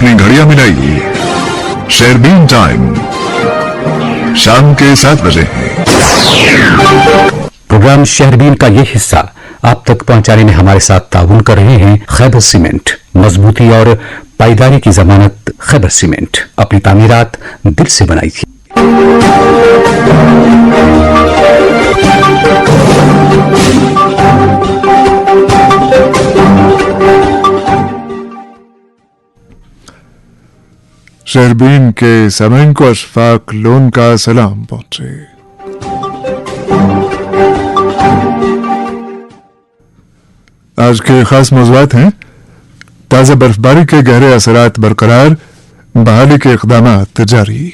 अपनी घड़ियां मिलाइए, शेरबीन टाइम शाम के 7 बजे है। प्रोग्राम शहरबीन का ये हिस्सा आप तक पहुंचाने में हमारे साथ ताउन कर रहे हैं खैबर सीमेंट। मजबूती और पायदारी की जमानत खैबर सीमेंट। अपनी तामीरात दिल से बनाई। शेरबीन के सामीन को अशफाक लोन का सलाम पहुंचे। आज के खास मौज़ूआत हैं ताज़ा बर्फबारी के गहरे असरात बरकरार, बहाली के इक़दामात जारी।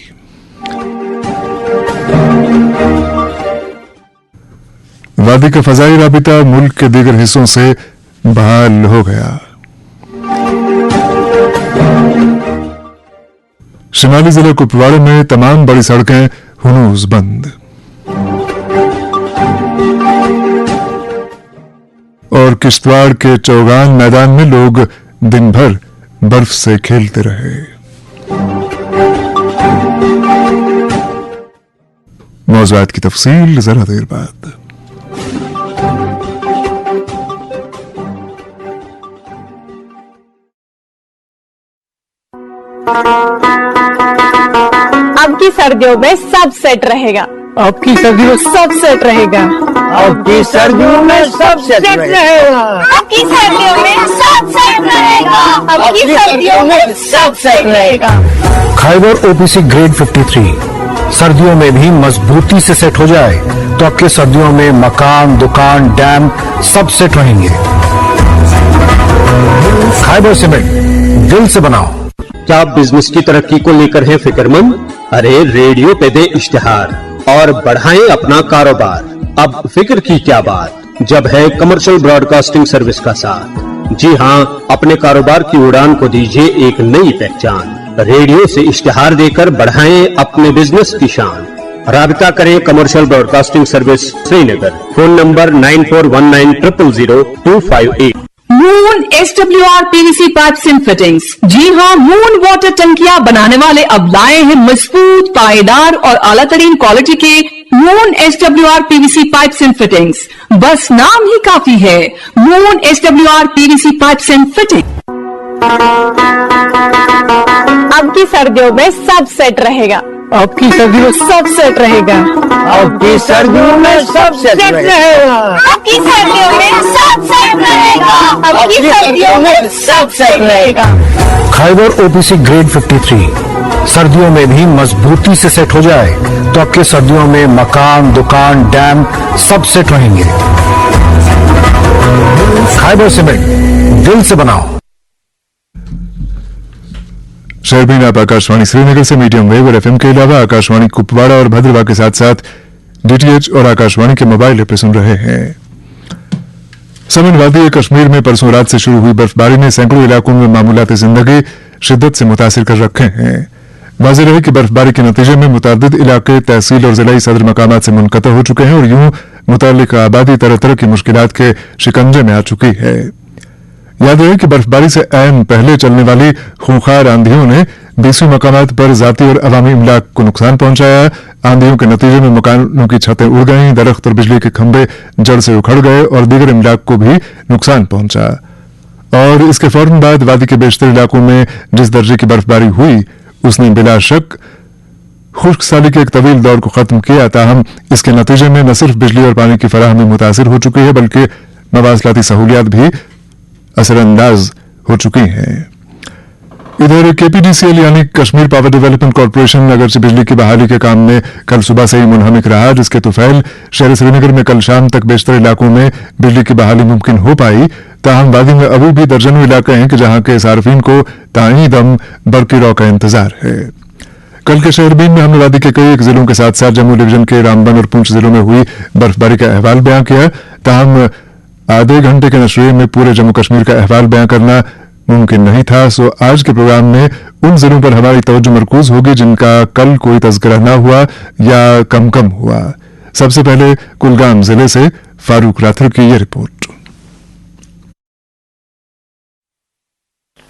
वादी का फ़ज़ाई राबिता मुल्क के दीगर हिस्सों से बहाल हो गया। शिमाली जिले कुपवाड़ा में तमाम बड़ी सड़कें हुनूज बंद। और किश्तवाड़ के चौगान मैदान में लोग दिन भर बर्फ से खेलते रहे। मौज़ूआत की तफसील जरा देर बाद। अब की सर्दियों में सब सेट रहेगा। आपकी सर्दियों में सब सेट रहेगा। आपकी सर्दियों में सब सेट रहेगा। आपकी सर्दियों में सब सेट रहेगा। आपकी सर्दियों में सब सेट रहेगा। खैबर ओपीसी ग्रेड 53 सर्दियों में भी मजबूती से सेट हो जाए तो आपके सर्दियों में मकान, दुकान, डैम सब सेट रहेंगे। खैबर सीमेंट, दिल से बनाओ। क्या आप बिजनेस की तरक्की को लेकर हैं फिक्रमंद? अरे रेडियो पे दे इश्तिहार और बढ़ाएं अपना कारोबार। अब फिक्र की क्या बात, जब है कमर्शियल ब्रॉडकास्टिंग सर्विस का साथ। जी हां, अपने कारोबार की उड़ान को दीजिए एक नई पहचान। रेडियो से इश्तिहार देकर बढ़ाएं अपने बिजनेस की शान। राबिता करें commercial broadcasting service Srinagar. Phone number 9419000258। Moon SWR PVC pipes and fittings. जी हाँ, मून वाटर टंकियां बनाने वाले अब लाए हैं मजबूत, पायदार और आला तरीन क्वालिटी के moon SWR PVC pipes and fittings. बस नाम ही काफी है, moon SWR PVC pipes and fitting. अब की सर्दियों में सब सेट रहेगा। आपकी सर्दियों में सब सेट रहेगा। आपकी सर्दियों में सब सेट रहेगा। आपकी सर्दियों में सब सेट रहेगा। आपकी सर्दियों में सब सेट रहेगा। खैबर ओपीसी ग्रेड 53 सर्दियों में भी मजबूती से सेट हो जाए तो आपके सर्दियों में मकान, दुकान, डैम सब सेट रहेंगे। खैबर सीमेंट, दिल से बनाओ। शेरबीन आप आकाशवाणी श्रीनगर से मीडियम वेव और एफएम के अलावा आकाशवाणी कुपवाड़ा और भद्रवाह के साथ साथ डीटीएच और आकाशवाणी के मोबाइल ऐप पे सुन रहे हैं। समन वादी कश्मीर में परसों रात से शुरू हुई बर्फबारी ने सैकड़ों इलाकों में मामूलात जिंदगी शिद्दत से मुतासिर कर रखे हैं। वाज़ेह रहे कि बर्फबारी के नतीजे में मुतअद्दिद इलाके तहसील और जिलाई सदर मकामात से मुनक़ता हो चुके हैं और यूं मुतअल्लिक़ आबादी तरह तरह की मुश्किलात के शिकंजे में आ चुकी है। याद रहे कि बर्फबारी से ऐन पहले चलने वाली खूंखार आंधियों ने 20 मकामात पर जाती और अवामी इमलाक को नुकसान पहुंचाया। आंधियों के नतीजे में मकानों की छतें उड़ गईं, दरख्त और बिजली के खंभे जड़ से उखड़ गए और दीगर इमलाक को भी नुकसान पहुंचा। और इसके फौरन बाद वादी के बेशतर इलाकों में जिस दर्जे की बर्फबारी हुई उसने बिला शक खुश्क साली के एक तवील दौर को खत्म किया। ताहम इसके नतीजे में न सिर्फ बिजली और पानी की फराहमी मुतासिर हो चुकी है बल्कि मवासलाती सहूलियात भी असरअंदाज हो चुकी हैं। इधर केपीडीसीएल यानी कश्मीर पावर डेवलपमेंट कॉर्पोरेशन अगरचे बिजली की बहाली के काम में कल सुबह से ही मुनहमिक रहा, जिसके तुफैल शहर श्रीनगर में कल शाम तक बेशतर इलाकों में बिजली की बहाली मुमकिन हो पाई। ताहम वादी में अभी भी दर्जनों इलाके हैं कि जहां के सार्फिन को ताई दम बरकी रौ का इंतजार है। कल के शेरबीन में हमने वादी के कई एक जिलों के साथ साथ जम्मू डिवीजन के रामबन और पुंछ जिलों में हुई बर्फबारी का अहवाल बयां किया। ताहम आधे घंटे के नशरे में पूरे जम्मू कश्मीर का अहवाल बयां करना मुमकिन नहीं था। सो आज के प्रोग्राम में उन जिलों पर हमारी तवज्जो मरकूज होगी जिनका कल कोई तज़किरा न हुआ या कम हुआ। सबसे पहले कुलगाम जिले से फारूक राथर की ये रिपोर्ट।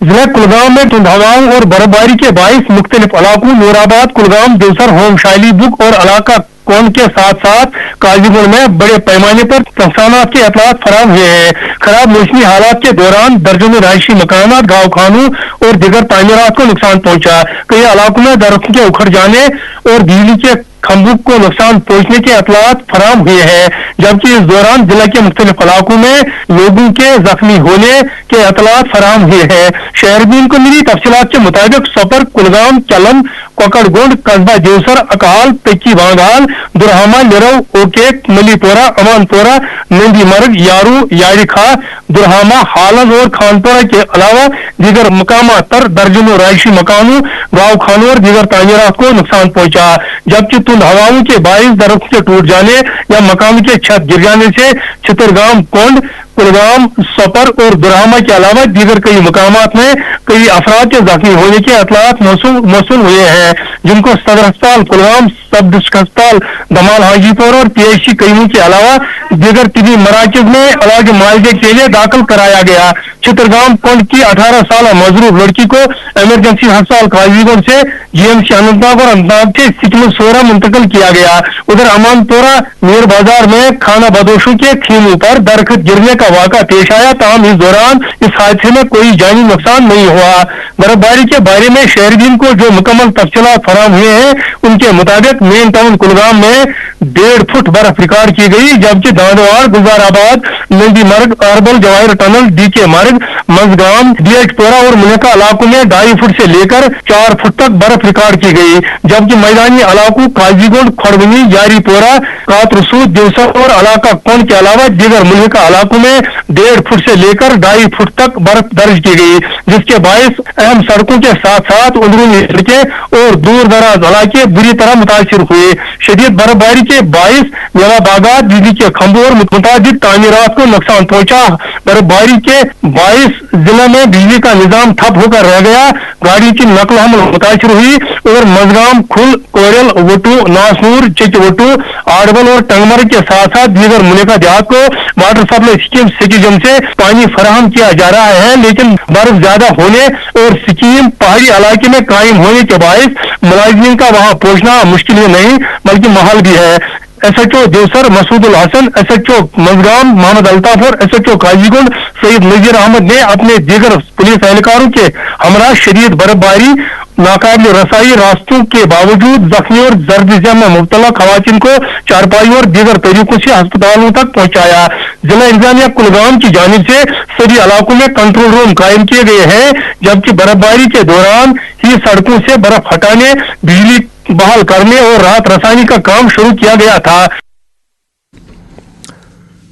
जिला कुलगाम में धुंध हवाओं और बर्फबारी के बाईस मुख्तलिफ इलाकों नूराबाद, कुलगाम, देवसर, होम, शाइली बुक और इलाका कौन के साथ साथ काजीगुंड में बड़े पैमाने पर नुकसानात के इतलात फराहम हुए हैं। खराब मौसमी हालात के दौरान दर्जनों रहायशी मकानात, गाँव खानों और दिगर तामीरात को नुकसान पहुंचा। कई इलाकों में दरख्तों के उखड़ जाने और बिजली के खंभों को नुकसान पहुंचने के इतलात फराहम हुए हैं, जबकि इस दौरान जिला के मुख्तलिफ इलाकों में लोगों के जख्मी होने के इतलात फराहम हुए हैं। शहरबीन को मिली तफसीलात के मुताबिक सफर, कुलगाम, चलम, कोकड़गुंड, कस्बा देवसर, अकाल, पेक्की बांगाल, दुरहामा, निरव, ओकेक, मलीपोरा, अमानपोरा, नंदी मर्ग, यारू, यारिखा, दुरहामा, हालन और खानपुरा के अलावा दीगर मकामात पर दर्जनों रहायशी मकानों, गाँव खानों और दीगर तामीरात को नुकसान पहुंचा, जबकि तुंद हवाओं के बाईस दरख्त के टूट जाने या मकान के छत गिर जाने से चितरगाम, कोंड, कुलगाम, सपर और दुरहामा के अलावा दीगर कई मकामात में कई अफराद के जख्मी होने के इतलात मौसूल हुए हैं, जिनको सदर अस्पताल कुलगाम, सब डिस्ट्रिक्ट अस्पताल दमाल हाजीपुर और PHC कईमों के अलावा दीगर तिबी मराकज में इलाज मुआवजे के लिए दाखिल कराया गया। चितरगाम कोंड की 18 साल मजरूब लड़की को इमरजेंसी अस्पताल काजीगुंड से GMC अनंतनाग और अनंतनाग से सिकमल सोरा मुंतकिल किया गया। उधर अमानपोरा मीर बाजार में खाना बदोशों के खीमों पर दरख्त गिरने का वाक़ा पेश आया, ताहम इस दौरान इस हादसे में कोई जानी नुकसान नहीं हुआ। बर्फबारी के बारे में शहरीन को जो मुकम्मल तफसीलात फराहम हुए हैं, उनके मुताबिक मेन टाउन कुलगाम में 1.5 फुट बर्फ रिकॉर्ड की गई, जबकि दांडवाड़, गुजाराबाद, नंदी मर्ग, अरबल, जवाहिर टनल, DK मार्ग, मजगाम, DHपोरा और मुनका इलाकों में 2.5 फुट से लेकर 4 फुट तक बर्फ रिकॉर्ड की गई, जबकि मैदानी इलाकों काजीगुंड, खड़बनी, यारीपोरा, कातरसूद, देवसर और इलाका कौन के अलावा दीगर मुल्का इलाकों में 1.5 फुट से लेकर 2.5 फुट तक बर्फ दर्ज की गई, जिसके बायस अहम सड़कों के साथ साथ अंदरूनी सड़कें और दूर दराज इलाके बुरी तरह मुतासिर हुए। शदीद बर्फबारी के बायस मेला बागात, बिजली के खंभों और मुताबिक तामीरात को नुकसान पहुंचा। बर्फबारी के बायस जिला में बिजली का निजाम ठप होकर रह गया, गाड़ी की नकल हमल मुतासिर हुई और मजगाम, खुल, कोरल, वटू, नासूर, चिचवटू, आड़बल और टंगमर के साथ साथ दीगर मुल्का देहात को वाटर सप्लाई स्कीम सिटीजम से पानी फराहम किया जा रहा है, लेकिन बर्फ ज्यादा होने और स्कीम पहाड़ी इलाके में कायम होने के बायस मुलाजिमीन का वहां पहुंचना मुश्किल ही नहीं बल्कि महल भी है। SHO देवसर मसूदुल हसन, SHO मजगाम मोहम्मद अल्ताफ और SHO काजीगुंड सईद नजीर अहमद ने अपने दीगर पुलिस एहलकारों के हमरा शदीद बर्फबारी, नाकाबिल रसाई रास्तों के बावजूद जख्मी और जर्द जम में मुब्तला खवातीन को चारपाई और दीगर तरीकों से अस्पतालों तक पहुंचाया। जिला इंतजामिया कुलगाम की जानिब से सभी इलाकों में कंट्रोल रूम कायम किए गए हैं, जबकि बर्फबारी के दौरान ही सड़कों से बर्फ हटाने, बिजली बहाल करने और राहत रसानी का काम शुरू किया गया था।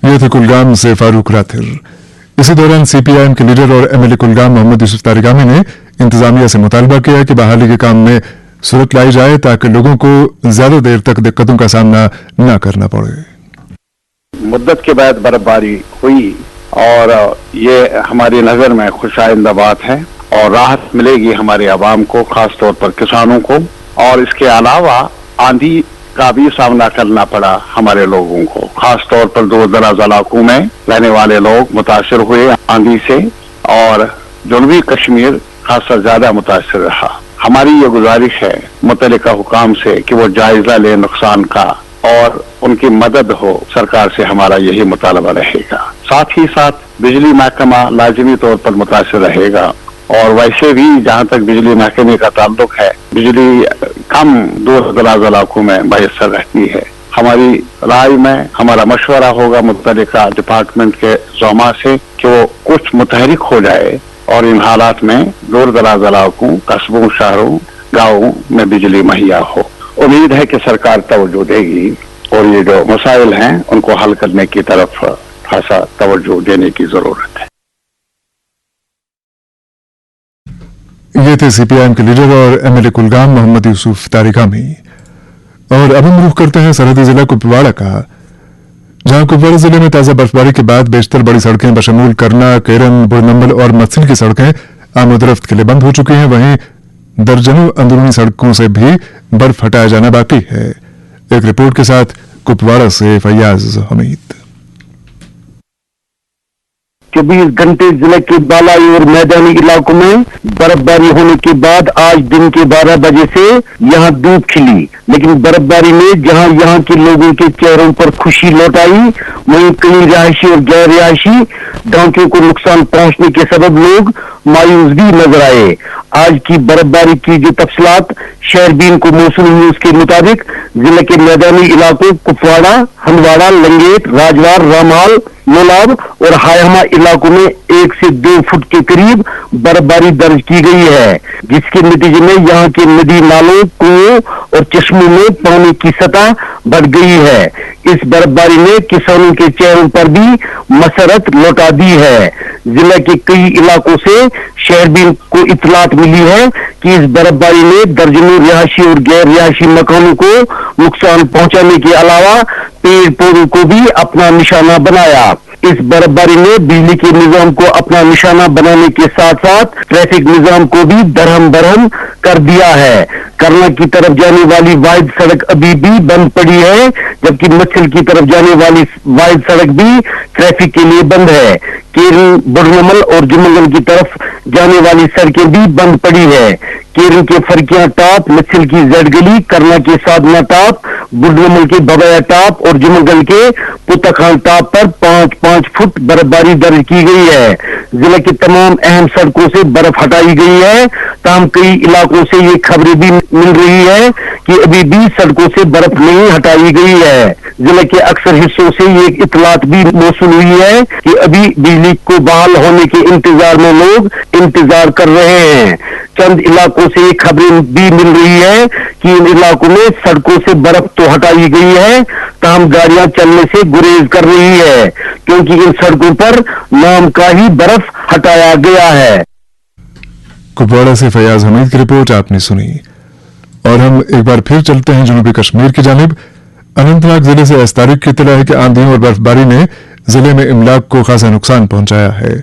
ये थे कुलगाम से फारूक राथिर। इसी दौरान CPIM के लीडर और MLA कुलगाम मोहम्मद यूसुफ तारिगामी ने इंतजामिया से मुतालबा किया कि बहाली के काम में सूरत लाई जाए ताकि लोगों को ज्यादा देर तक दिक्कतों का सामना न करना पड़े। मुद्दत के बाद बर्फबारी हुई और ये हमारी नजर में खुशाइंदा बात है और राहत मिलेगी हमारे अवाम को, खास तौर पर किसानों को, और इसके अलावा आंधी का भी सामना करना पड़ा हमारे लोगों को, खास तौर पर दूर दराज इलाकों में रहने वाले लोग मुतासर हुए आंधी से और जनूबी कश्मीर खासा ज्यादा मुतासर रहा। हमारी ये गुजारिश है मुतल्लिका हुकाम से कि वो जायजा ले नुकसान का और उनकी मदद हो, सरकार से हमारा यही मुतालबा रहेगा। साथ ही साथ बिजली महकमा लाजिमी तौर पर मुतासर रहेगा और वैसे भी जहाँ तक बिजली महकमे का ताल्लुक है, बिजली कम दूर दराज इलाकों में मैसर रहती है। हमारी राय में हमारा मशवरा होगा मुतल्लिका डिपार्टमेंट के ज़ोमा से कि वो कुछ मुतहरिक हो जाए और इन हालात में दूर दराज इलाकों, कस्बों, शहरों, गाँवों में बिजली मुहैया हो। उम्मीद है कि सरकार तवज्जो देगी और ये जो मसाइल हैं उनको हल करने की तरफ खासा तवज्जो देने की जरूरत है। ये थे CPIM के लीडर और MLA कुलगाम मोहम्मद यूसुफ तारिगामी। और अब हम रुख करते हैं सरहदी जिला कुपवाड़ा का, जहां कुपवाड़ा जिले में ताजा बर्फबारी के बाद बेशतर बड़ी सड़कें बशमूल करना, केरन, बुरनंबल और मत्सिल की सड़कें आमदरफ्त के लिए बंद हो चुकी हैं। वहीं दर्जनों अंदरूनी सड़कों से भी बर्फ हटाया जाना बाकी है। एक रिपोर्ट के साथ कुपवाड़ा से फैयाज हमीद। 24 घंटे जिले के बालाई और मैदानी इलाकों में बर्फबारी होने के बाद आज दिन के 12 बजे से यहाँ धूप खिली, लेकिन बर्फबारी ने जहाँ यहाँ के लोगों के चेहरों पर खुशी लौट आई, वहीं कई रिहायशी और गैर रिहायशी ढांचों को नुकसान पहुंचने के सबब लोग मायूस भी नजर आए। आज की बर्फबारी की जो तफसीलात शहरबीन को मौसूल हुई, उसके मुताबिक जिले के मैदानी इलाकों कुपवाड़ा, हंदवाड़ा, लंगेट, राजवार, रामहाल, मोलाब और हायमा इलाकों में 1 से 2 फुट के करीब बर्फबारी दर्ज की गई है, जिसके नतीजे में यहाँ के नदी नालों, कुओं और चश्मों में पानी की सतह बढ़ गई है। इस बर्फबारी ने किसानों के चेहरों पर भी मसरत लौटा दी है। जिले के कई इलाकों से शहरबीन को इतलात मिली है कि इस बर्फबारी ने दर्जनों रिहायशी और गैर रिहायशी मकानों को नुकसान पहुंचाने के अलावा पेड़ पौधों को भी अपना निशाना बनाया। इस बर्फबारी ने बिजली के निजाम को अपना निशाना बनाने के साथ साथ ट्रैफिक निजाम को भी दरहम बरहम कर दिया है। करना की तरफ जाने वाली वाहिद सड़क अभी भी बंद पड़ी है, जबकि मच्छल की तरफ जाने वाली वाहिद सड़क भी ट्रैफिक के लिए बंद है। केरन, बुढ़नमल और जुमंगल की तरफ जाने वाली सड़कें भी बंद पड़ी है। केरन के फरकिया टाप, मच्छल की जेड गली, करना के साधना टाप, बुढ़नमल के बबया टाप और जुमंगल के पुतखान टाप पर 5-5 फुट बर्फबारी दर्ज की गई है। जिले की तमाम अहम सड़कों से बर्फ हटाई गई है, ताहम कई इलाकों से ये खबरें भी मिल रही है कि अभी भी सड़कों से बर्फ नहीं हटाई गई है। जिले के अक्सर हिस्सों से ये इतलात भी मौसूल हुई है कि अभी बिजली को बहाल होने के इंतजार में लोग इंतजार कर रहे हैं। चंद इलाकों से ये खबरें भी मिल रही है कि इन इलाकों में सड़कों से बर्फ तो हटाई गई है, ताहम गाड़ियां चलने से गुरेज कर रही है, क्योंकि इन सड़कों पर नाम का ही बर्फ हटाया गया है। कुपवाड़ा से फयाज हमीद की रिपोर्ट आपने सुनी। और हम एक बार फिर चलते हैं जनूबी कश्मीर की जानिब। अनंतनाग जिले से 10 तारीख की इत्तला है कि आंधियों और बर्फबारी ने जिले में इमलाक को खासा नुकसान पहुंचाया है।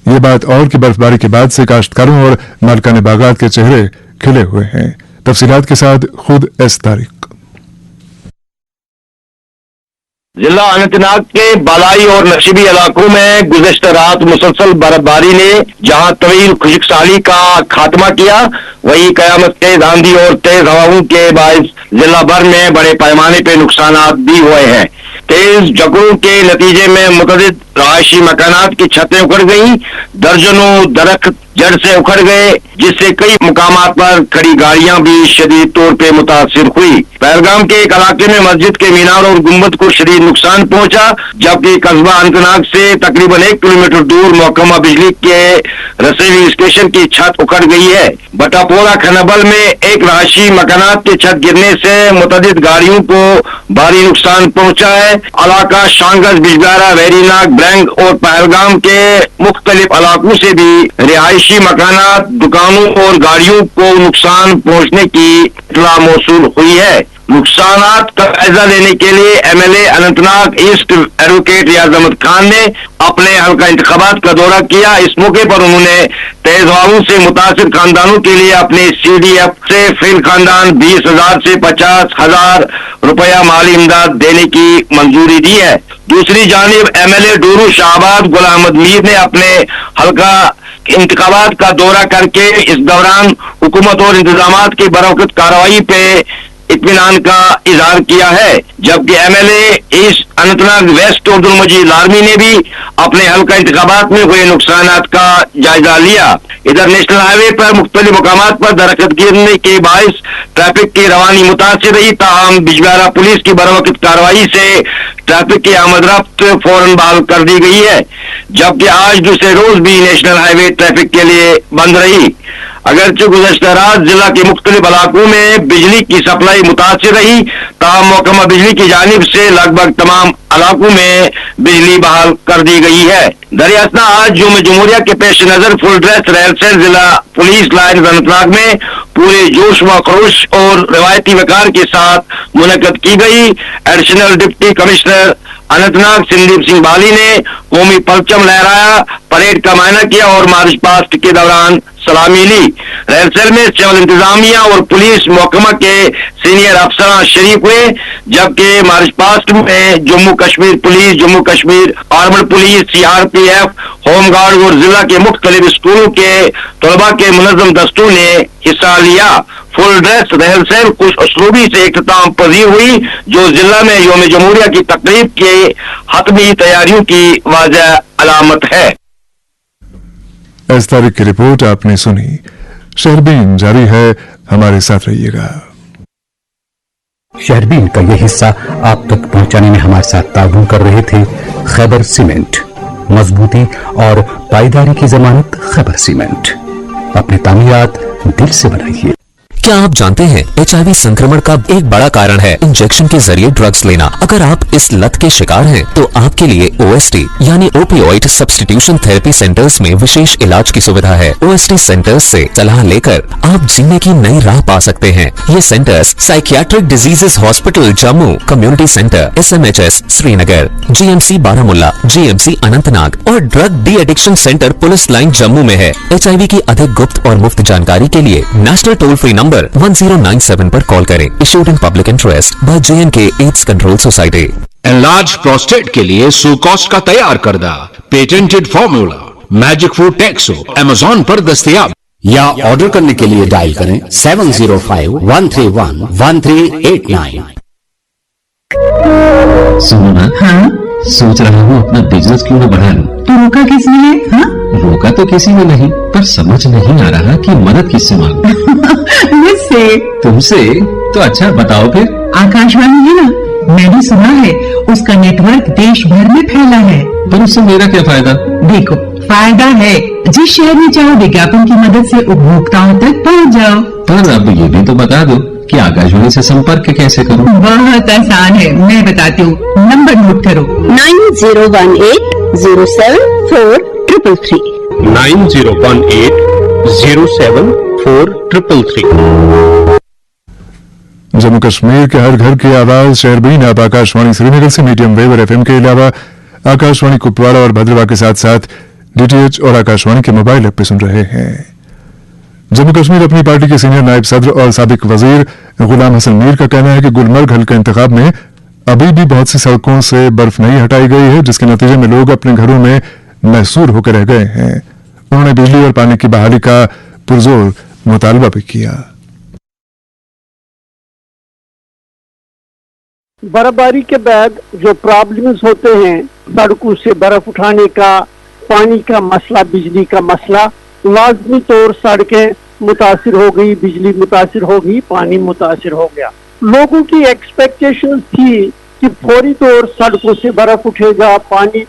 ये बात और कि बर्फबारी के बाद से काश्तकारों और मालिकाने बागात के चेहरे खिले हुए हैं। तफसीलात के साथ खुद 10 तारीख। जिला अनंतनाग के बालाई और नशीबी इलाकों में गुज़श्ता रात मुसलसल बर्फबारी ने जहां तवील खुशकसाली का खात्मा किया, वहीं कयामत तेज आंधी और तेज हवाओं के बायस जिला भर में बड़े पैमाने पे नुकसान भी हुए हैं। तेज झकोड़ों के नतीजे में मुतअद्दिद रहायशी मकानात की छतें उखड़ गई, दर्जनों दरख्त जड़ से उखड़ गए, जिससे कई मुकामात पर खड़ी गाड़ियां भी शदीद तौर पे मुतासिर हुई। पहलगाम के एक इलाके में मस्जिद के मीनार और गुंबद को शदीद नुकसान पहुंचा, जबकि कस्बा अनंतनाग से तकरीबन 1 किलोमीटर दूर महकमा बिजली के रिसीविंग स्टेशन की छत उखड़ गई है। बटापोरा खनबल में एक रहायशी मकानात की छत गिरने से मुतअद्दिद गाड़ियों को भारी नुकसान पहुंचा है। इलाका शांगस, बिजगारा, वेरीनाग, ब्रैंग और पहलगाम के मुख्तलिफ इलाकों से भी रिहायशी मकानात, दुकानों और गाड़ियों को नुकसान पहुंचने की इत्तला मौसूल हुई है। नुकसानात का जायजा लेने के लिए एमएलए अनंतनाग ईस्ट एडवोकेट रियाज अहमद खान ने अपने हल्का इंतखाबात का दौरा किया। इस मौके पर उन्होंने तेज हवाओं से मुतासिर खानदानों के लिए अपने CDF से फिल खानदान 20,000 से 50,000 रुपया माली इमदाद देने की मंजूरी दी है। दूसरी जानिब एमएलए डूरू शाहबाद गुलाम अहमद मीर ने अपने हल्का इंतखाबात का दौरा करके इस दौरान हुकूमत और इंतजामात की बरवकत कार्रवाई पे इत्मीनान का इजहार किया है, जबकि MLA east Anantnag west Abdul Majid Larmi ने भी अपने हल्का इंतखाबात में हुए नुकसानात का जायजा लिया। इधर नेशनल हाईवे पर मुख्तलिफ मुकामात पर दरख्त गिरने के बायस ट्रैफिक की रवानी मुतासिर रही, ताहम बिजबिहारा पुलिस की बरवकत कार्रवाई से ट्रैफिक की आमद रफ्त फौरन बहाल कर दी गई है, जबकि आज दूसरे रोज भी नेशनल हाईवे ट्रैफिक के लिए बंद रही। अगरचे गुज़श्ता रात जिला के मुख्तलिफ इलाकों में बिजली की सप्लाई मुतासिर रही, ताहम महकमा बिजली की जानिब से लगभग तमाम इलाकों में बिजली बहाल कर दी गई है। दरियासना आज यौम जमहूरिया के पेश नजर फुल ड्रेस रिहर्सल जिला पुलिस लाइन अनंतनाग में पूरे जोश व खरोश और रिवायती वकार के साथ मुनक्कद की गई। Additional deputy commissioner Anantnag Sandeep Singh Bali ने कौमी परचम लहराया, परेड का मायना किया और मार्च पास्ट के दौरान सलामी ली। रिहर्सल में सिविल इंतजामिया और पुलिस महकमा के सीनियर अफसरान शरीक हुए, जबकि मार्च पास्ट में Jammu Kashmir police, Jammu Kashmir armed police, CRPF, home guard और जिला के मुख्तलिफ स्कूलों के तलबा के मुनज़्ज़म दस्तों ने हिस्सा लिया। फुल ड्रेस रहल सहल कुछ उसलूबी से इख्तिताम पजीर हुई, जो जिला में यौम जमहूरिया की तकरीब के हतमी तैयारियों की वाज़ह अलामत है। इस तारीख की रिपोर्ट आपने सुनी। शहरबीन जारी है, हमारे साथ रहिएगा। शहरबीन का ये हिस्सा आप तक पहुंचाने में हमारे साथ ताउन कर रहे थे खैबर सीमेंट। मजबूती और पायदारी की जमानत खैबर सीमेंट। अपनी तामीरात दिल से बनाइए। क्या आप जानते हैं HIV संक्रमण का एक बड़ा कारण है इंजेक्शन के जरिए ड्रग्स लेना। अगर आप इस लत के शिकार हैं तो आपके लिए OST यानी ओपियोइड सब्स्टिट्यूशन थेरेपी सेंटर्स में विशेष इलाज की सुविधा है। OST सेंटर्स से सलाह लेकर आप जीने की नई राह पा सकते हैं। ये centres psychiatric diseases hospital Jammu, community centre SMHS Srinagar, GMC Baramulla, GMC Anantnag और drug de addiction centre police line Jammu में है। HIV की अधिक गुप्त और मुफ्त जानकारी के लिए नेशनल टोल फ्री नंबर 1097 पर कॉल करें। Issued in public interest by JNK AIDS control society. Enlarge prostate के लिए सुकॉस्ट का तैयार करदा पेटेंटेड फॉर्मूला मैजिक फूड टेक्सो अमेज़न पर दस्तयाब, या ऑर्डर करने के लिए डायल करें 7051311389। सुनो ना, हाँ? सोच रहा हूँ अपना बिजनेस क्यों न बढ़ा लूं। तो रोका किसने है? हाँ? रोका तो किसी ने नहीं, पर समझ नहीं आ रहा कि मदद किससे मांगूं। मुझसे। तुमसे? तो अच्छा बताओ फिर। आकाशवाणी है ना, मैंने सुना है उसका नेटवर्क देश भर में फैला है। पर उससे मेरा क्या फायदा? देखो, फायदा है। जिस शहर में चाहो विज्ञापन की मदद से उपभोक्ताओं तक पहुँच जाओ। पर अब ये भी तो बता दो कि आकाशवाणी से संपर्क कैसे करूं? बहुत आसान है, मैं बताती हूँ। नंबर नोट करो 9018074333 9018074333। जम्मू कश्मीर के हर घर की आवाज शहरबीन आप आकाशवाणी श्रीनगर से मीडियम वेव और FM के अलावा आकाशवाणी कुपवाड़ा और भद्रवाह के साथ साथ DTH और आकाशवाणी के मोबाइल ऐप पे सुन रहे हैं। जम्मू कश्मीर अपनी पार्टी के सीनियर नायब सदर और साबिक वजीर गुलाम हसन मीर का कहना है कि गुलमर्ग हल्का इंतखाब में अभी भी बहुत सी सड़कों से बर्फ नहीं हटाई गई है, जिसके नतीजे में लोग अपने घरों में महसूर होकर रह गए हैं। उन्होंने बिजली और पानी की बहाली का पुरजोर मुतालबा भी किया। बर्फबारी के बाद जो प्रॉब्लम्स होते हैं, सड़कों से बर्फ उठाने का, पानी का मसला, बिजली का मसला, लाजमी तौर सड़कें मुतासिर हो गई, बिजली मुतासिर हो गई, पानी मुतासिर हो गया। लोगों की एक्सपेक्टेशन थी कि फौरी तौर सड़कों से बर्फ उठेगा, पानी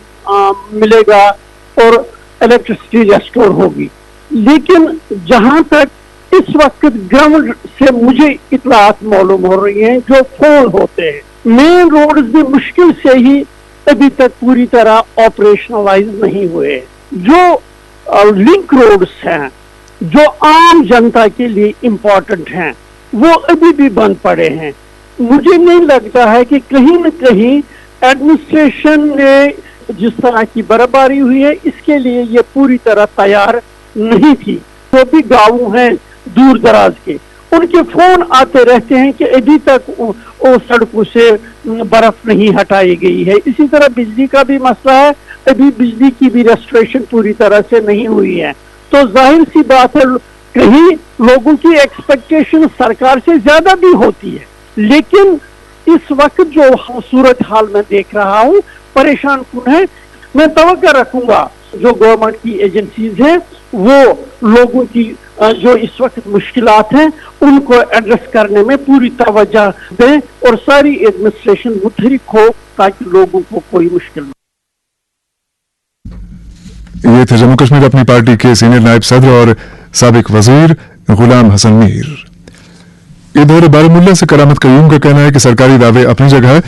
मिलेगा और इलेक्ट्रिसिटी रेस्टोर होगी। लेकिन जहां तक इस वक्त ग्राउंड से मुझे इतलात मालूम हो रही हैं, जो फोन होते हैं मेन रोड भी मुश्किल से ही अभी तक पूरी तरह ऑपरेशनलाइज नहीं हुए। जो लिंक रोड्स हैं, जो आम जनता के लिए इम्पोर्टेंट हैं, वो अभी भी बंद पड़े हैं। मुझे नहीं लगता है कि कहीं न कहीं एडमिनिस्ट्रेशन ने जिस तरह की बर्फबारी हुई है, इसके लिए ये पूरी तरह तैयार नहीं थी। जो भी गाँव हैं दूर दराज के, उनके फोन आते रहते हैं कि अभी तक वो सड़कों से बर्फ नहीं हटाई गई है। इसी तरह बिजली का भी मसला है, अभी बिजली की भी रेस्टोरेशन पूरी तरह से नहीं हुई है। तो जाहिर सी बात है, कहीं लोगों की एक्सपेक्टेशन सरकार से ज्यादा भी होती है, लेकिन इस वक्त जो सूरत हाल में देख रहा हूँ परेशान कौन है। मैं तवक्को रखूंगा जो गवर्नमेंट की एजेंसीज हैं वो लोगों की जो इस वक्त मुश्किलात हैं उनको एड्रेस करने में पूरी तवज्जो दें और सारी एडमिनिस्ट्रेशन मुतहरिक हो ताकि लोगों को कोई मुश्किल न। ये थे जम्मू कश्मीर अपनी पार्टी के सीनियर नायब सदर और साबिक वजीर गुलाम हसन मीर। इधर बारामुल्ला से करामत कयूम का कहना है कि सरकारी दावे अपनी जगह है,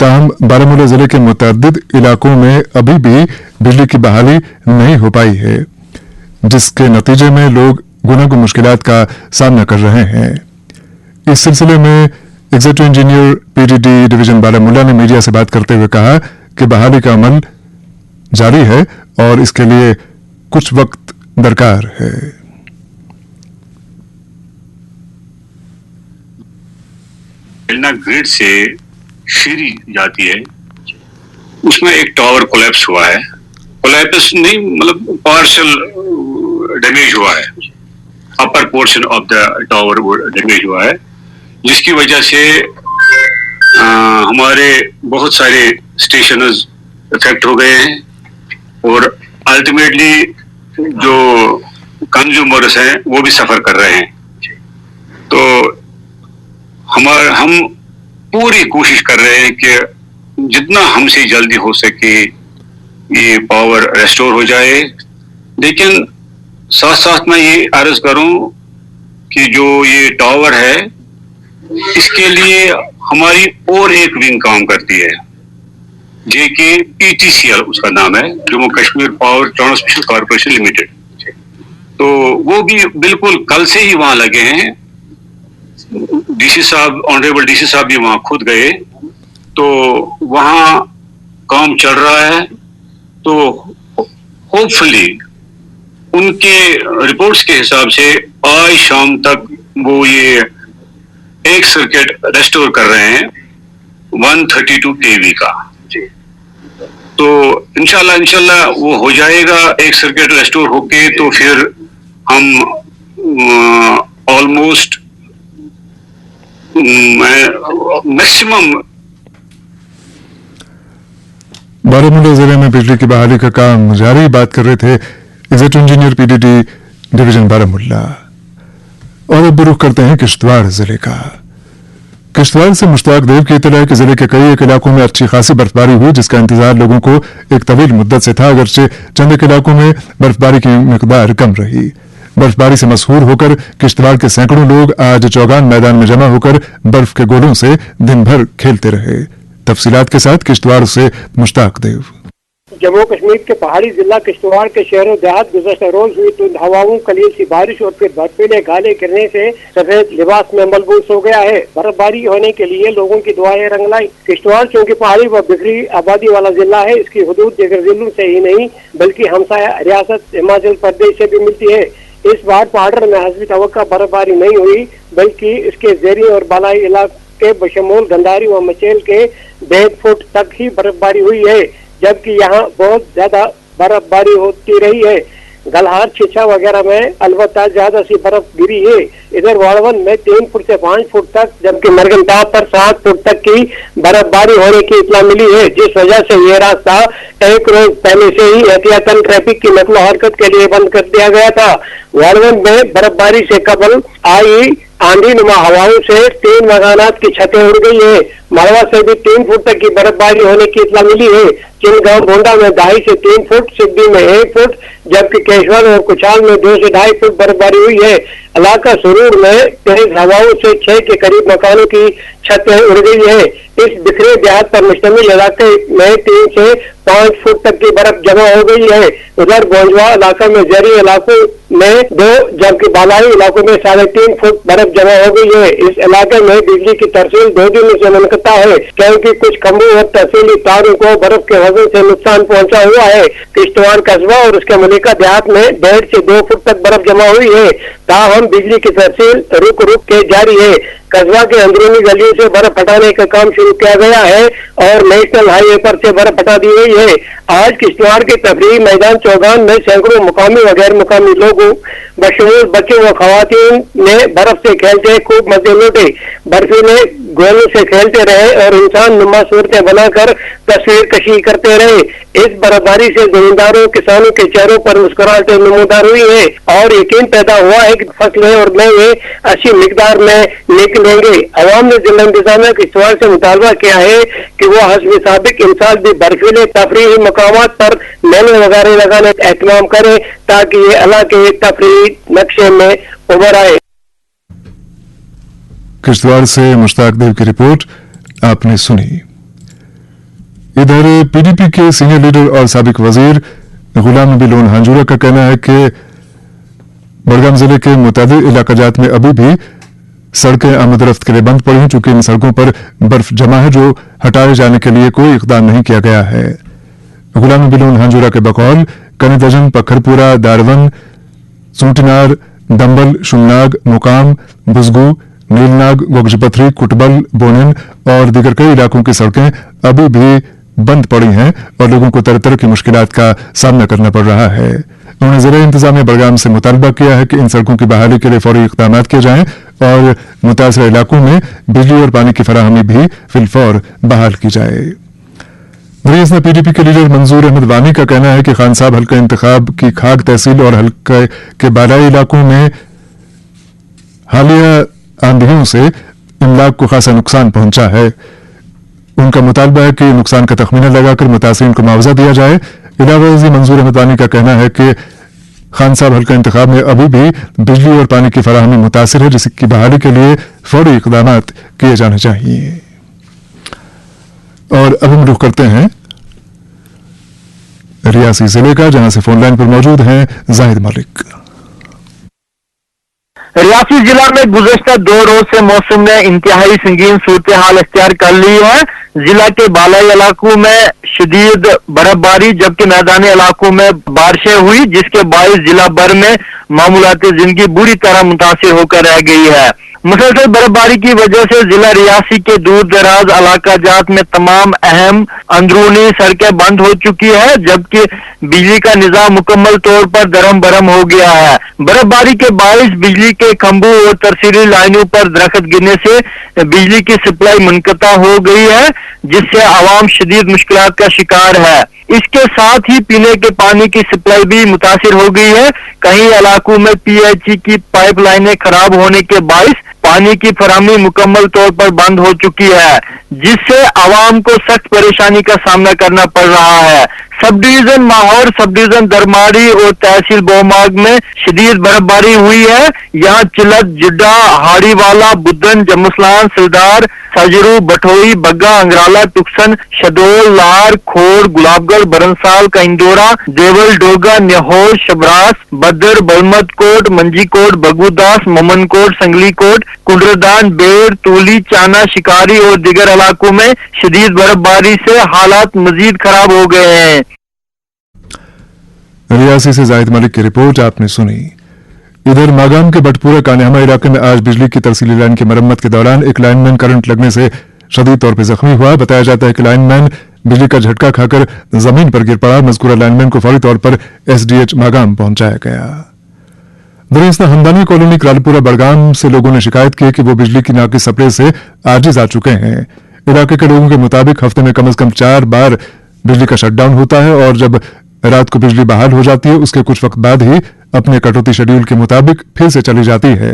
ताहम बारामुल्ला जिले के मुतअद्दिद इलाकों में अभी भी बिजली की बहाली नहीं हो पाई है, जिसके नतीजे में लोग गुनागो मुश्किलात का सामना कर रहे हैं। इस सिलसिले में executive engineer PDD division Baramulla ने मीडिया से बात करते हुए कहा कि बहाली का अमल जारी है और इसके लिए कुछ वक्त दरकार है। ग्रिड से शीरी जाती है, उसमें एक टावर कोलैप्स हुआ है कोलैप्स नहीं, मतलब पार्शियल डैमेज हुआ है, upper portion of the tower वो डैमेज हुआ है, जिसकी वजह से हमारे बहुत सारे स्टेशंस इफेक्ट हो गए हैं और अल्टीमेटली जो कंज्यूमर्स हैं वो भी सफर कर रहे हैं। तो हम पूरी कोशिश कर रहे हैं कि जितना हमसे जल्दी हो सके ये पावर रेस्टोर हो जाए, लेकिन साथ साथ मैं ये अर्ज करूं कि जो ये टावर है इसके लिए हमारी और एक विंग काम करती है, जे के PTCL उसका नाम है, Jammu Kashmir power transmission corporation limited. तो वो भी बिल्कुल कल से ही वहां लगे हैं। डीसी साहब, ऑनरेबल डीसी साहब भी वहां खुद गए, तो वहां काम चल रहा है। तो होपफुली उनके रिपोर्ट्स के हिसाब से आज शाम तक वो ये एक सर्किट रेस्टोर कर रहे हैं 132 kV का। तो इंशाल्लाह वो हो जाएगा एक सर्किट रेस्टोर होके, तो फिर हम ऑलमोस्ट मैक्सिमम बारामूला जिले में बिजली की बहाली का काम जारी। बात कर रहे थे executive engineer PDD division Baramulla. और अब रुख करते हैं किश्तवाड़ जिले का। किश्तवाड़ से मुश्ताक देव की इत्तला है कि जिले के कई एक इलाकों में अच्छी खासी बर्फबारी हुई, जिसका इंतजार लोगों को एक तवील मुद्दत से था, अगरचे चंद एक इलाकों में बर्फबारी की मिकदार कम रही। बर्फबारी से मशहूर होकर किश्तवाड़ के सैकड़ों लोग आज चौगान मैदान में जमा होकर बर्फ के गोलों से दिन भर खेलते रहे। तफसीलात के साथ किश्तवाड़ से मुश्ताक देव। जम्मू कश्मीर के पहाड़ी जिला किश्तवाड़ के शहरों देहात गुज़श्ता रोज हुई धुंध हवाओं, कलील सी बारिश और फिर बर्फीले गाले गिरने से सफेद लिबास में मलबूस हो गया है। बर्फबारी होने के लिए लोगों की दुआएं रंग लाई। किश्तवाड़ चूंकि पहाड़ी व बिखरी आबादी वाला जिला है, इसकी हुदूद दीगर जिलों से ही नहीं बल्कि हमसाया रियासत हिमाचल प्रदेश से भी मिलती है। इस बार पहाड़ में हस्बी तवक्का बर्फबारी नहीं हुई, बल्कि इसके ज़ेरी और बालाई इलाके बशमूल गंदारी व मचेल के 1.5 फुट तक ही बर्फबारी हुई है, जबकि यहाँ बहुत ज्यादा बर्फबारी होती रही है। गलहार, छिछा वगैरह में अलबत्ता ज्यादा सी बर्फ गिरी है। इधर वाड़वन में 3 फुट से 5 फुट तक, जबकि मरगनटा पर 7 फुट तक की बर्फबारी होने की इत्तला मिली है, जिस वजह से ये रास्ता एक रोज पहले से ही एहतियातन ट्रैफिक की नकलो हरकत के लिए बंद कर दिया गया था। वाड़वन में बर्फबारी से कबल आई आंधी नुमा हवाओं से 3 मकानात की छतें उड़ गई है। मरवा से भी 3 फुट तक की बर्फबारी होने की इत्तला मिली है। चिनगांव गोंडा में 2.5 से 3 फुट, सिद्धि में 1 फुट, जबकि केशवर और कुचाल में 2 से 2.5 फुट बर्फबारी हुई है। इलाका सुरूर में तेज हवाओं से 6 के करीब मकानों की छतें उड़ गई है। इस बिखरे देहात पर मुश्तमिल इलाके में 3 से 5 फुट तक की बर्फ जमा हो गई है। उधर गोंजवा इलाका में जरी इलाकों में 2, जबकि बालाई इलाकों में 3.5 फुट बर्फ जमा हो गई है। इस इलाके में बिजली की तरसील 2 दिनों से मुनक़ता है, क्योंकि कुछ खंभों और तरसीली तारों को बर्फ के वजन से नुकसान पहुंचा हुआ है। किश्तवाड़ कस्बा और उसके मलिका देहात में 1.5 से 2 फुट तक बर्फ जमा हुई है। ताहम बिजली की तरसील रुक रुक के जारी है। कस्बा के अंदरूनी गलियों से बर्फ हटाने का काम शुरू किया गया है और नेशनल हाईवे पर से बर्फ हटा दी गई है। आज किश्तवाड़ के तफरीही मैदान चौगान में सैकड़ों मुकामी व गैर मुकामी लोगों बशमूल बच्चों व खवातीन ने बर्फ से खेलते खूब मजे लूटे। बर्फीले गोलों से खेलते रहे और इंसान नुमा सूरतें बनाकर तस्वीर कशी करते रहे। इस बर्फबारी से जमींदारों किसानों के चेहरों पर मुस्कुराहटें नमूदार हुई है और यकीन पैदा हुआ है कि फसलें और मेवे अच्छी मिकदार में निकलेंगे। अवाम ने जिला इंतजामिया किश्तवाड़ से मुतालबा किया है कि वो हस्ब साबिक इंसान भी बर्फीले तफरीही मकामात पर मेले वगैरह लगाने का एहतमाम करे, ताकि ये इलाके तफरीही नक्शे में उभर आए। किश्तवाड़ से मुश्ताक देव की रिपोर्ट आपने सुनी। इधर PDP के सीनियर लीडर और साबिक वजीर गुलाम नबी लोन हांजूरा का कहना है कि बड़गाम जिले के मुतादिद इलाकाजात में अभी भी सड़कें आमदरफ्त के लिए बंद पड़ी हैं, चूंकि इन सड़कों पर बर्फ जमा है जो हटाए जाने के लिए कोई इकदाम नहीं किया गया है। गुलाम नबी लोन हांजूरा के बकौल कनीदजन, पखरपुरा, दारवन, सूटनार, दंबल, शुमनाग, मुकाम, बुजगू, नीलनाग, गोगजपथरी, कुटबल, बोनिन और दीगर कई इलाकों की सड़कें अभी भी बंद पड़ी हैं और लोगों को तरह तरह की मुश्किलात का सामना करना पड़ रहा है। उन्होंने जिला इंतजामिया बड़गाम से मुतालबा किया है कि इन सड़कों की बहाली के लिए फौरी इक़दाम किए जाएं और मुतासर इलाकों में बिजली और पानी की फराहमी भी फिलफौर बहाल की जाए। वहीं पीडीपी के लीडर मंजूर अहमद वानी का कहना है कि खान साहब हल्का इंतखाब की खाग तहसील और हल्के के बालाई इलाकों में हालिया आंधियों से इमलाक को खासा नुकसान पहुंचा है। उनका मुतालबा है कि नुकसान का तखमीना लगाकर मुतासिरीन को मुआवजा दिया जाए। इलावा मंजूर अहमद वानी का कहना है कि खान साहब हल्का इंतखाब में अभी भी बिजली और पानी की फराहमी मुतासिर है, जिसकी बहाली के लिए फौरी इक़दाम किए जाने चाहिए। और अब हम रुख करते हैं रियासी जिले का, जहां से फोन लाइन पर मौजूद हैं जाहिद मलिक। रियासी जिला में गुज़श्ता 2 रोज से मौसम ने इंतहाई संगीन सूरत हाल इख्तियार कर ली है। जिला के बालाई इलाकों में शदीद बर्फबारी जबकि मैदानी इलाकों में बारिशें हुई, जिसके बायस जिला भर में मामूलाती जिंदगी बुरी तरह मुतासिर होकर रह गई है। मुसलसल बर्फबारी की वजह से जिला रियासी के दूर दराज इलाका जात में तमाम अहम अंदरूनी सड़कें बंद हो चुकी है, जबकि बिजली का निजाम मुकम्मल तौर पर दरम बरम हो गया है। बर्फबारी के बायस बिजली के खंभों और तरसीली लाइनों पर दरख्त गिरने से बिजली की सप्लाई मुनक़ता हो गई है, जिससे आवाम शदीद मुश्किलात का शिकार है। इसके साथ ही पीने के पानी की सप्लाई भी मुतासिर हो गई है। कई इलाकों में पीएचई की पाइप लाइनें खराब होने के बायस पानी की फराहमी मुकम्मल तौर पर बंद हो चुकी है, जिससे आवाम को सख्त परेशानी का सामना करना पड़ रहा है। Sub division Mahaur, sub division Darmari और तहसील बोमाग में शदीद बर्फबारी हुई है। यहाँ चिलत, जिड्डा, हाड़ीवाला, बुद्धन, जमुसलान, सिलदार, सजरू, बठोई, बग्गा, अंगराला, टुक्सन, शदोल, लार, खोर, गुलाबगढ़, बरनसाल, कंदोरा, देवल, डोगा, न्योर, शबरास, बदर, बलमत कोट, मंजी कोट, बगुदास, मोमन कोट, संगली कोट, कुंडरदान, बेर, तूली, चाना, शिकारी और दिगर इलाकों में शदीद बर्फबारी से हालात मजीद खराब हो गए हैं। रियासी से जाहिद मलिक की रिपोर्ट आपने सुनी। इधर मागाम के बटपुरा कान्यामा इलाके में आज बिजली की तरसीली लाइन की मरम्मत के दौरान एक लाइनमैन करंट लगने से शदीद तौर पर जख्मी हुआ। बताया जाता है कि लाइनमैन बिजली का झटका खाकर जमीन पर गिर पड़ा। मजकूरा लाइनमैन को फौरी तौर पर एसडीएच मागाम पहुंचाया गया। दरअसल हमदानी कॉलोनी करालपुरा बड़गाम से लोगों ने शिकायत की कि वो बिजली की नाकिस सप्लाई से आजिज आ चुके हैं। इलाके के लोगों के मुताबिक हफ्ते में कम से कम 4 बार बिजली का शटडाउन होता है और जब रात को बिजली बहाल हो जाती है उसके कुछ वक्त बाद ही अपने कटौती शेड्यूल के मुताबिक फिर से चली जाती है।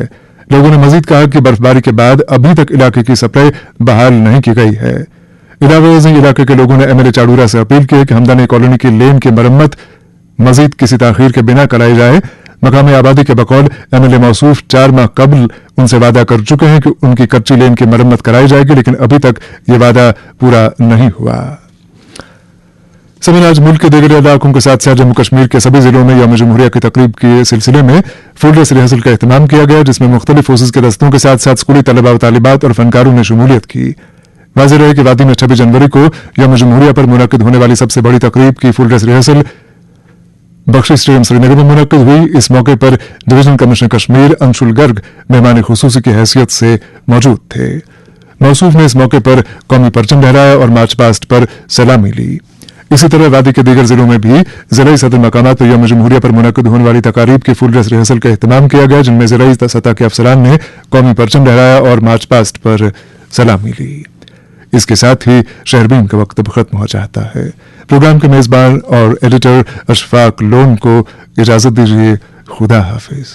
लोगों ने मजीद कहा कि बर्फबारी के बाद अभी तक इलाके की सप्लाई बहाल नहीं की गई है। इलावा इलाके के लोगों ने एमएलए चाड़ूरा से अपील की है कि हमदानी कॉलोनी की लेन की मरम्मत मजीद किसी ताखीर के बिना कराई जाए। मकामी आबादी के बकौल एमएलए मौसूफ 4 माह कबल उनसे वादा कर चुके हैं कि उनकी कच्ची लेन की मरम्मत कराई जाएगी, लेकिन अभी तक ये वादा पूरा नहीं हुआ। आज मुल्क के दीगर इलाकों के साथ साथ जम्मू कश्मीर के सभी जिलों में यौम जमहूरिया की तकरीब के सिलसिले में फुल ड्रेस रिहर्सल का एहतमाम किया गया, जिसमें मुख्तलिफ फोर्सेज के दस्तों के साथ साथ स्कूली तलबा व तालिबात और फनकारों ने शमूलियत की। वाज़ेह रहे कि वादी में 26 जनवरी को यौम जमहूरिया पर मुनक्किद होने वाली सबसे बड़ी तकरीब की full dress rehearsal Bakshi stadium Srinagar में मुनक्किद हुई। इस मौके पर डिवीजनल कमिश्नर कश्मीर अंशुल गर्ग मेहमान खुसूसी की हैसियत से मौजूद थे। मौसूफ ने इस मौके पर कौमी परचम लहराया और मार्च पास्ट पर सलामी ली। इसी तरह वादी के दीगर जिलों में भी जिलाई सदर मकामात पर यौम जमहूरिया पर मुनक्किद होने वाली तकारीब की फुल ड्रेस रिहर्सल का एहतमाम किया गया, जिनमें जिलाई सतह के अफसरान ने कौमी परचम लहराया और मार्च पास्ट पर सलामी ली। इसके साथ ही शहरबीन का वक्त खत्म हो जाता है। प्रोग्राम के मेजबान और एडिटर अशफाक लोन को इजाजत दीजिए। खुदा हाफिज।